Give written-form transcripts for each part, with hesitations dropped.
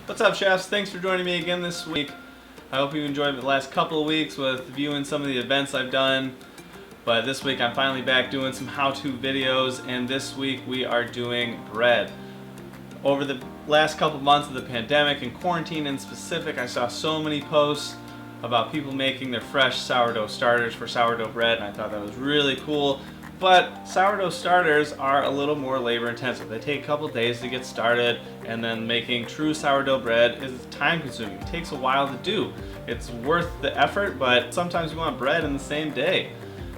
What's up, chefs? Thanks for joining me again this week. I hope you enjoyed the last couple of weeks with viewing some of the events I've done. But this week I'm finally back doing some how-to videos, and this week we are doing bread. Over the last couple months of the pandemic and quarantine in specific, I saw so many posts about people making their fresh sourdough starters for sourdough bread, and I thought that was really cool. But sourdough starters are a little more labor intensive. They take a couple days to get started, and then making true sourdough bread is time consuming. It takes a while to do. It's worth the effort, but sometimes you want bread in the same day.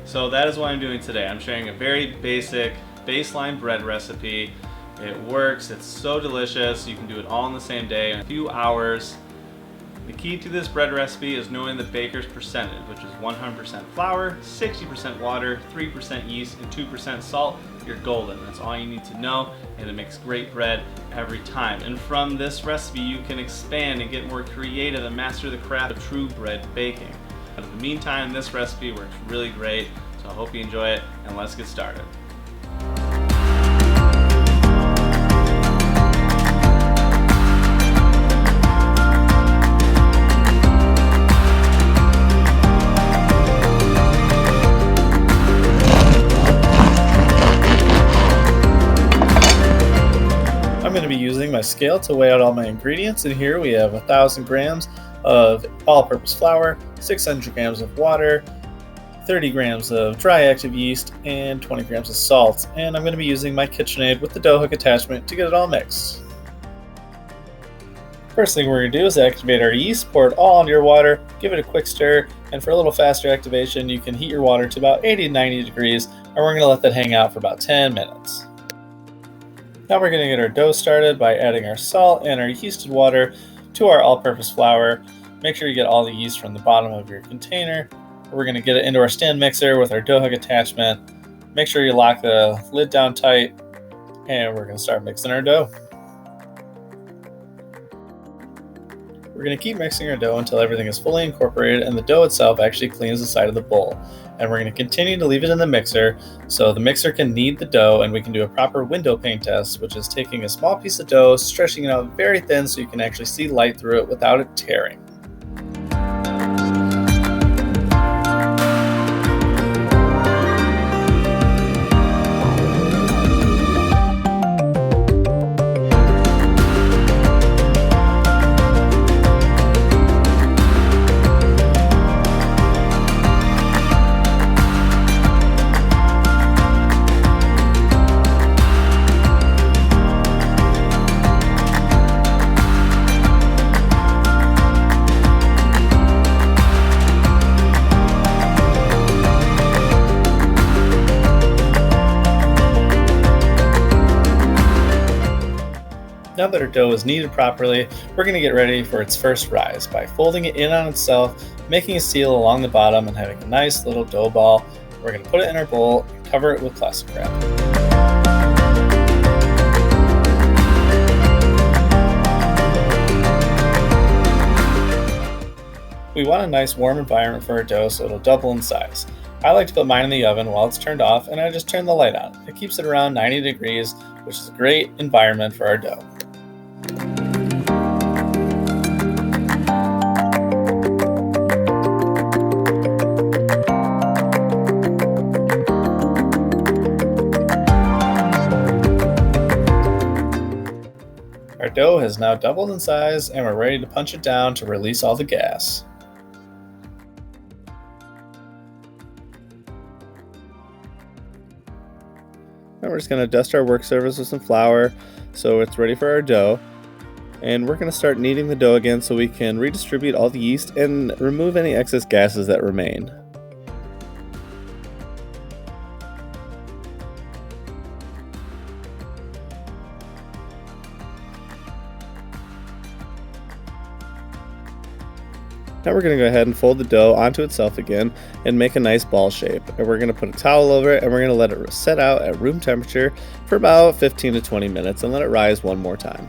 So that is what I'm doing today. I'm sharing a very basic baseline bread recipe. It works, it's so delicious. You can do it all in the same day in a few hours. The key to this bread recipe is knowing the baker's percentage, which is 100% flour, 60% water, 3% yeast, and 2% salt. You're golden. That's all you need to know, and it makes great bread every time. And from this recipe, you can expand and get more creative and master the craft of true bread baking. But in the meantime, this recipe works really great, so I hope you enjoy it, and let's get started. I'm going to be using my scale to weigh out all my ingredients, and here we have 1,000 grams of all-purpose flour, 600 grams of water, 30 grams of dry active yeast, and 20 grams of salt. And I'm going to be using my KitchenAid with the dough hook attachment to get it all mixed. First thing we're going to do is activate our yeast, pour it all into your water, give it a quick stir, and for a little faster activation you can heat your water to about 80 to 90 degrees, and we're going to let that hang out for about 10 minutes. Now we're going to get our dough started by adding our salt and our yeasted water to our all-purpose flour. Make sure you get all the yeast from the bottom of your container. We're going to get it into our stand mixer with our dough hook attachment. Make sure you lock the lid down tight, and we're going to start mixing our dough. We're going to keep mixing our dough until everything is fully incorporated and the dough itself actually cleans the side of the bowl. And we're going to continue to leave it in the mixer so the mixer can knead the dough, and we can do a proper window pane test, which is taking a small piece of dough, stretching it out very thin so you can actually see light through it without it tearing. Now that our dough is kneaded properly, we're going to get ready for its first rise by folding it in on itself, making a seal along the bottom, and having a nice little dough ball. We're going to put it in our bowl and cover it with plastic wrap. We want a nice warm environment for our dough so it'll double in size. I like to put mine in the oven while it's turned off, and I just turn the light on. It keeps it around 90 degrees, which is a great environment for our dough. Our dough has now doubled in size, and we're ready to punch it down to release all the gas. Now we're just going to dust our work surface with some flour so it's ready for our dough. And we're going to start kneading the dough again so we can redistribute all the yeast and remove any excess gases that remain. Now we're going to go ahead and fold the dough onto itself again and make a nice ball shape. And we're going to put a towel over it, and we're going to let it set out at room temperature for about 15 to 20 minutes and let it rise one more time.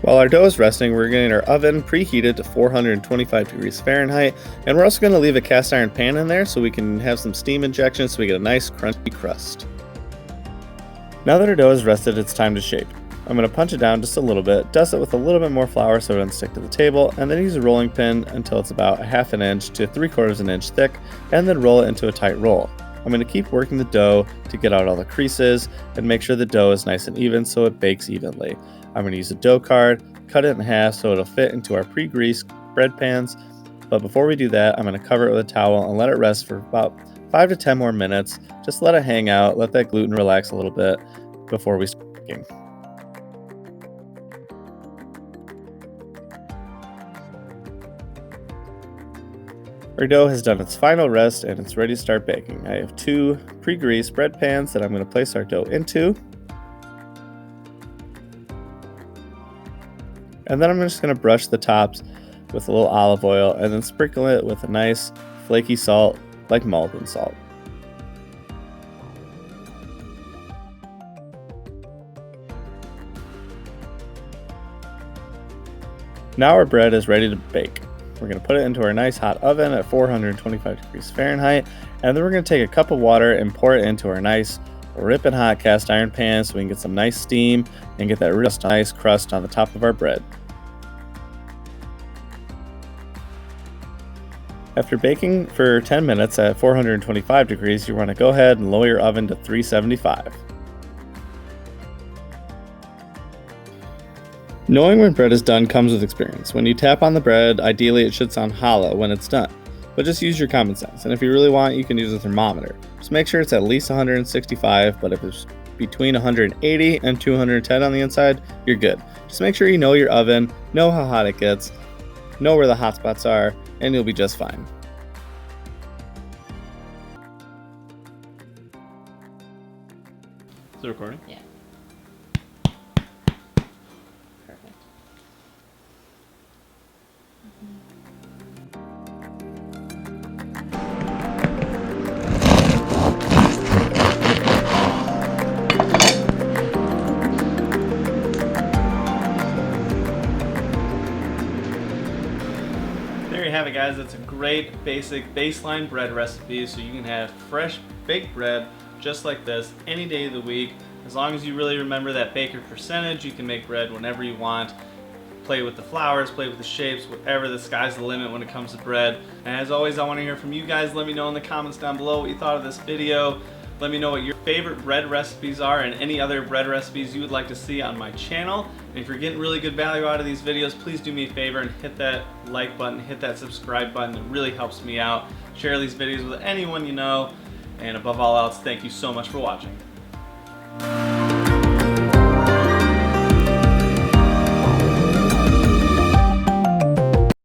While our dough is resting, we're getting our oven preheated to 425 degrees Fahrenheit, and we're also going to leave a cast iron pan in there so we can have some steam injection so we get a nice crunchy crust. Now that our dough is rested, it's time to shape. I'm going to punch it down just a little bit, dust it with a little bit more flour so it doesn't stick to the table, and then use a rolling pin until it's about 1/2 inch to 3/4 inch thick, and then roll it into a tight roll. I'm going to keep working the dough to get out all the creases and make sure the dough is nice and even so it bakes evenly. I'm going to use a dough card, cut it in half so it'll fit into our pre-greased bread pans, but before we do that, I'm going to cover it with a towel and let it rest for about 5 to 10 more minutes. Just let it hang out, let that gluten relax a little bit before we start baking. Our dough has done its final rest and it's ready to start baking. I have 2 pre-greased bread pans that I'm going to place our dough into. And then I'm just going to brush the tops with a little olive oil and then sprinkle it with a nice flaky salt like Maldon salt. Now our bread is ready to bake. We're going to put it into our nice hot oven at 425 degrees Fahrenheit, and then we're going to take a cup of water and pour it into our nice ripping hot cast iron pan so we can get some nice steam and get that real nice crust on the top of our bread. After baking for 10 minutes at 425 degrees, you want to go ahead and lower your oven to 375. Knowing when bread is done comes with experience. When you tap on the bread, ideally it should sound hollow when it's done. But just use your common sense, and if you really want, you can use a thermometer. Just make sure it's at least 165, but if it's between 180 and 210 on the inside, you're good. Just make sure you know your oven, know how hot it gets, know where the hot spots are, and you'll be just fine. Is it recording? Yeah. Perfect. There you have it, guys. It's a great basic baseline bread recipe so you can have fresh baked bread just like this any day of the week. As long as you really remember that baker percentage, you can make bread whenever you want. Play with the flours, play with the shapes, whatever. The sky's the limit when it comes to bread. And as always, I want to hear from you guys. Let me know in the comments down below what you thought of this video. Let me know what your favorite bread recipes are and any other bread recipes you would like to see on my channel. And if you're getting really good value out of these videos, please do me a favor and hit that like button, hit that subscribe button. It really helps me out. Share these videos with anyone you know. And above all else, thank you so much for watching.